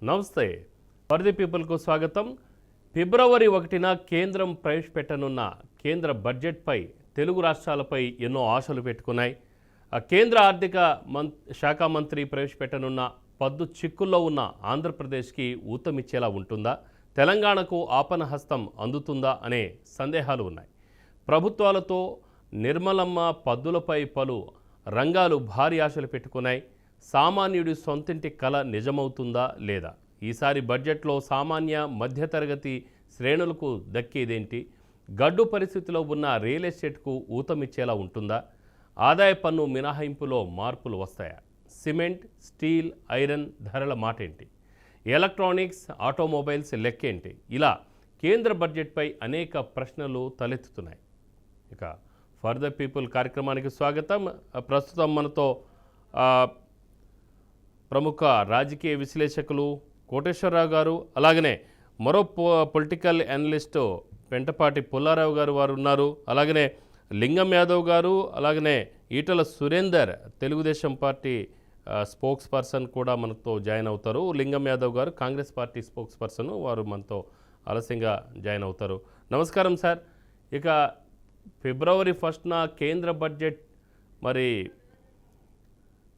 నమస్తే. For the పీపుల్కు స్వాగతం. ఫిబ్రవరి 1న కేంద్రం ప్రవేశపెట్టనున్న కేంద్ర బడ్జెట్పై తెలుగు రాష్ట్రాలపై ఎన్నో ఆశలు పెట్టుకున్నాయి. కేంద్ర ఆర్థిక శాఖ మంత్రి ప్రవేశపెట్టనున్న పద్దు చిక్కుల్లో ఉన్న ఆంధ్రప్రదేశ్కి ఊతమిచ్చేలా ఉంటుందా, తెలంగాణకు ఆపన హస్తం అందుతుందా అనే సందేహాలు ఉన్నాయి. ప్రభుత్వాలతో నిర్మలమ్మ పద్దులపై పలు రంగాలు భారీ ఆశలు పెట్టుకున్నాయి. సామాన్యుడి సొంతింటి కల నిజమవుతుందా లేదా? ఈసారి బడ్జెట్లో సామాన్య మధ్యతరగతి శ్రేణులకు దక్కేదేంటి? గడ్డు పరిస్థితిలో ఉన్న రియల్ ఎస్టేట్కు ఊతమిచ్చేలా ఉంటుందా? ఆదాయ పన్ను మినహాయింపులో మార్పులు వస్తాయా? సిమెంట్, స్టీల్, ఐరన్ ధరల మాటేంటి? Electronics, automobiles లెక్కేంటి? ఇలా కేంద్ర బడ్జెట్పై అనేక ప్రశ్నలు తలెత్తుతున్నాయి. ఇక ఫర్ ద పీపుల్ కార్యక్రమానికి స్వాగతం. ప్రస్తుతం మనతో ప్రముఖ రాజకీయ విశ్లేషకులు కోటేశ్వరరావు గారు, అలాగనే మరో పొలిటికల్ అనలిస్టు పెంటపాటి పుల్లారావు గారు వారు ఉన్నారు. అలాగనే లింగం యాదవ్ గారు, అలాగనే Etela Surender Telugu Desam party spokes person కూడా మనతో జాయిన్ అవుతారు. లింగం యాదవ్ గారు కాంగ్రెస్ పార్టీ స్పోక్స్ పర్సన్, వారు మనతో ఆలస్యంగా జాయిన్ అవుతారు. నమస్కారం సార్. ఇక ఫిబ్రవరి 1న కేంద్ర బడ్జెట్ మరి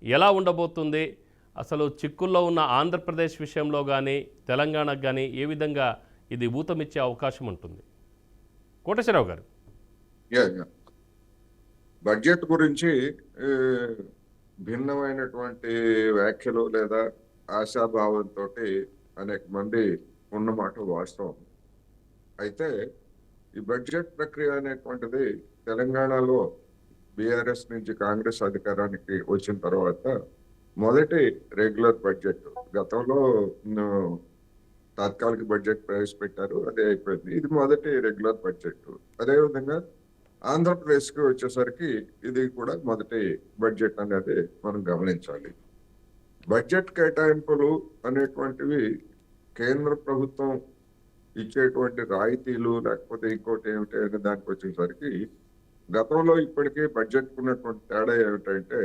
ఎలా ఉండబోతుంది? అసలు చిక్కుల్లో ఉన్న ఆంధ్రప్రదేశ్ విషయంలో కానీ తెలంగాణకు కానీ ఏ విధంగా ఇది ఊతమిచ్చే అవకాశం ఉంటుంది? కోటేశ్వరరావు గారు. బడ్జెట్ గురించి భిన్నమైనటువంటి వ్యాఖ్యలు లేదా ఆశాభావంతో అనేక మంది ఉన్నమాట వాస్తవం. అయితే ఈ బడ్జెట్ ప్రక్రియ అనేటువంటిది తెలంగాణలో బీఆర్ఎస్ నుంచి కాంగ్రెస్ అధికారానికి వచ్చిన తర్వాత మొదటి రెగ్యులర్ బడ్జెట్. గతంలో తాత్కాలిక బడ్జెట్ ప్రవేశపెట్టారు, అదే అయిపోయింది. ఇది మొదటి రెగ్యులర్ బడ్జెట్. అదేవిధంగా ఆంధ్రప్రదేశ్కి వచ్చేసరికి ఇది కూడా మొదటి బడ్జెట్ అనేది మనం గమనించాలి. బడ్జెట్ కేటాయింపులు అనేటువంటివి కేంద్ర ప్రభుత్వం ఇచ్చేటువంటి రాయితీలు లేకపోతే ఇంకోటి ఏమిటి అనే దానికి వచ్చేసరికి గతంలో ఇప్పటికీ బడ్జెట్ ఉన్నటువంటి తేడా ఏమిటంటే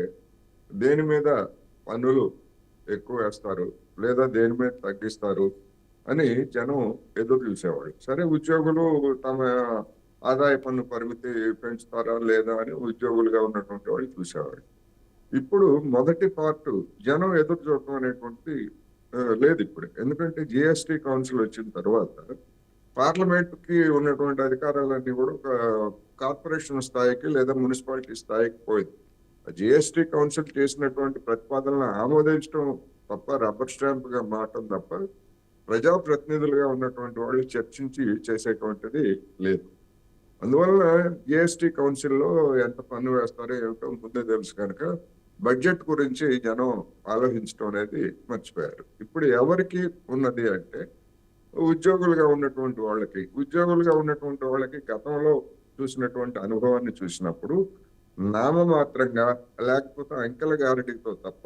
దేని మీద పన్నులు ఎక్కువ వేస్తారు లేదా దేని మీద తగ్గిస్తారు అని జనం ఎదురు చూసేవాళ్ళు. సరే, ఉద్యోగులు తమ ఆదాయ పన్ను పరిమితి పెంచుతారా లేదా అని ఉద్యోగులుగా ఉన్నటువంటి వాళ్ళు చూసేవాళ్ళు. ఇప్పుడు మొదటి పార్ట్ జనం ఎదురు చూడటం అనేటువంటి లేదు ఇప్పుడు. ఎందుకంటే జిఎస్టి కౌన్సిల్ వచ్చిన తర్వాత పార్లమెంట్కి ఉన్నటువంటి అధికారాలన్నీ కూడా ఒక కార్పొరేషన్ స్థాయికి లేదా మున్సిపాలిటీ స్థాయికి పోయింది. జిఎస్టి కౌన్సిల్ చేసినటువంటి ప్రతిపాదనలను ఆమోదించడం తప్ప, రబ్బర్ స్టాంప్ గా మారటం తప్ప ప్రజాప్రతినిధులుగా ఉన్నటువంటి వాళ్ళు చర్చించి చేసేటువంటిది లేదు. అందువల్ల జిఎస్టి కౌన్సిల్లో ఎంత పన్ను వేస్తారో ఏమిటో ముందే తెలుసు కనుక బడ్జెట్ గురించి జనం ఆలోచించడం అనేది మర్చిపోయారు. ఇప్పుడు ఎవరికి ఉన్నది అంటే ఉద్యోగులుగా ఉన్నటువంటి వాళ్ళకి గతంలో చూసినటువంటి అనుభవాన్ని చూసినప్పుడు నామమాత్రంగా లేకపోతే అంకెల గారడీతో తప్ప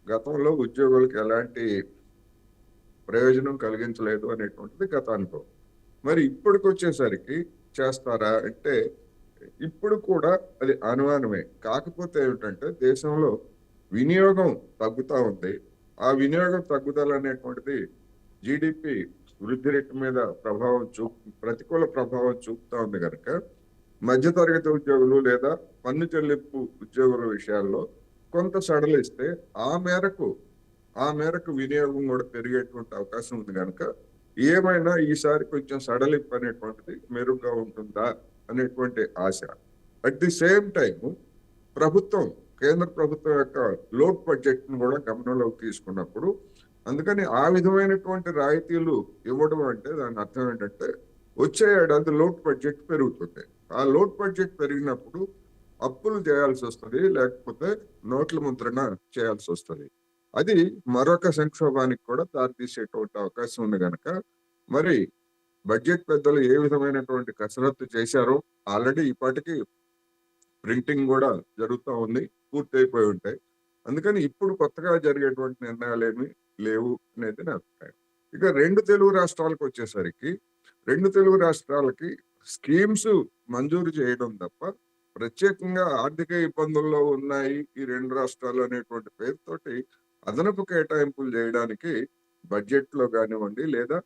గతంలో ఉద్యోగులకు ఎలాంటి ప్రయోజనం కలిగించలేదు అనేటువంటిది గత అనుభవం. మరి ఇప్పటికి వచ్చేసరికి చేస్తారా అంటే ఇప్పుడు కూడా అది అనుమానమే. కాకపోతే ఏమిటంటే దేశంలో వినియోగం తగ్గుతూ ఉంది. ఆ వినియోగం తగ్గుదల అనేటువంటిది జిడిపి వృద్ధి రేటు మీద ప్రతికూల ప్రభావం చూపుతా ఉంది కనుక మధ్యతరగతి ఉద్యోగులు లేదా పన్ను చెల్లింపు ఉద్యోగుల విషయాల్లో కొంత సడలిస్తే ఆ మేరకు వినియోగం కూడా పెరిగేటువంటి అవకాశం ఉంది కనుక ఏమైనా ఈసారి కొంచెం సడలింపు అనేటువంటిది మెరుగ్గా ఉంటుందా అనేటువంటి ఆశ. అట్ ది సేమ్ టైం కేంద్ర ప్రభుత్వం యొక్క లోడ్ బడ్జెట్ ను కూడా గమనంలోకి తీసుకున్నప్పుడు అందుకని ఆ విధమైనటువంటి రాయితీలు ఇవ్వడం అంటే దాని అర్థం ఏంటంటే వచ్చే ఏడాది లోడ్ బడ్జెట్ పెరుగుతుంది. ఆ లోడ్ బడ్జెట్ పెరిగినప్పుడు అప్పులు చేయాల్సి వస్తుంది, లేకపోతే నోట్ల ముద్రణ చేయాల్సి వస్తుంది. అది మరొక సంక్షోభానికి కూడా దారితీసేటువంటి అవకాశం ఉంది కనుక మరి బడ్జెట్ పెద్దలు ఏ విధమైనటువంటి కసరత్తు చేశారో ఆల్రెడీ ఇప్పటికీ ప్రింటింగ్ కూడా జరుగుతూ ఉంది, పూర్తయిపోయి ఉంటాయి. అందుకని ఇప్పుడు కొత్తగా జరిగేటువంటి నిర్ణయాలు ఏమి లేవు అనేది నా అభిప్రాయం. ఇక రెండు తెలుగు రాష్ట్రాలకి స్కీమ్స్ మంజూరు చేయడం తప్ప ప్రత్యేకంగా ఆర్థిక ఇబ్బందుల్లో ఉన్నాయి ఈ రెండు రాష్ట్రాలు అనేటువంటి పేరుతోటి అదనపు కేటాయింపులు చేయడానికి బడ్జెట్ లో కానివ్వండి లేదా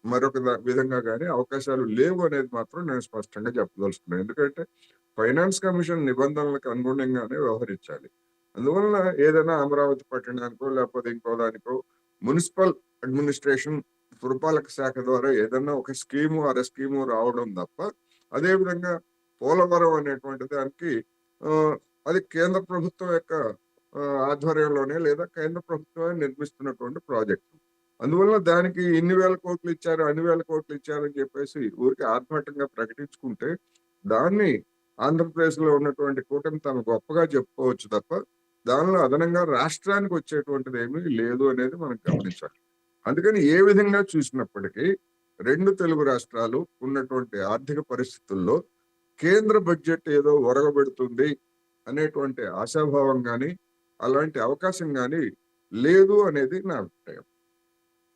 మరొక విధంగా కానీ అవకాశాలు లేవు అనేది మాత్రం నేను స్పష్టంగా చెప్పదలుచుకున్నాను. ఎందుకంటే ఫైనాన్స్ కమిషన్ నిబంధనలకు అనుగుణంగానే వ్యవహరించాలి. అందువలన ఏదైనా అమరావతి పట్టణానికో లేకపోతే ఇంకో దానికో మున్సిపల్ అడ్మినిస్ట్రేషన్ పురపాలక శాఖ ద్వారా ఏదైనా ఒక స్కీము స్కీము రావడం తప్ప, అదే విధంగా పోలవరం అనేటువంటి దానికి ఆ, అది కేంద్ర ప్రభుత్వం యొక్క ఆధ్వర్యంలోనే లేదా కేంద్ర ప్రభుత్వమే నిర్మిస్తున్నటువంటి ప్రాజెక్టు. అందువల్ల దానికి ఇన్ని వేల కోట్లు ఇచ్చారు, అన్ని వేల కోట్లు ఇచ్చారని చెప్పేసి ఊరికి ఆర్భాటంగా ప్రకటించుకుంటే దాన్ని ఆంధ్రప్రదేశ్ లో ఉన్నటువంటి కూటమి తను గొప్పగా చెప్పుకోవచ్చు తప్ప దానిలో అదనంగా రాష్ట్రానికి వచ్చేటువంటిది ఏమీ లేదు అనేది మనం గమనించాలి. అందుకని ఏ విధంగా చూసినప్పటికీ రెండు తెలుగు రాష్ట్రాలు ఉన్నటువంటి ఆర్థిక పరిస్థితుల్లో కేంద్ర బడ్జెట్ ఏదో ఒరగబెడుతుంది అనేటువంటి ఆశాభావం కానీ అలాంటి అవకాశం కానీ లేదు అనేది నా అభిప్రాయం.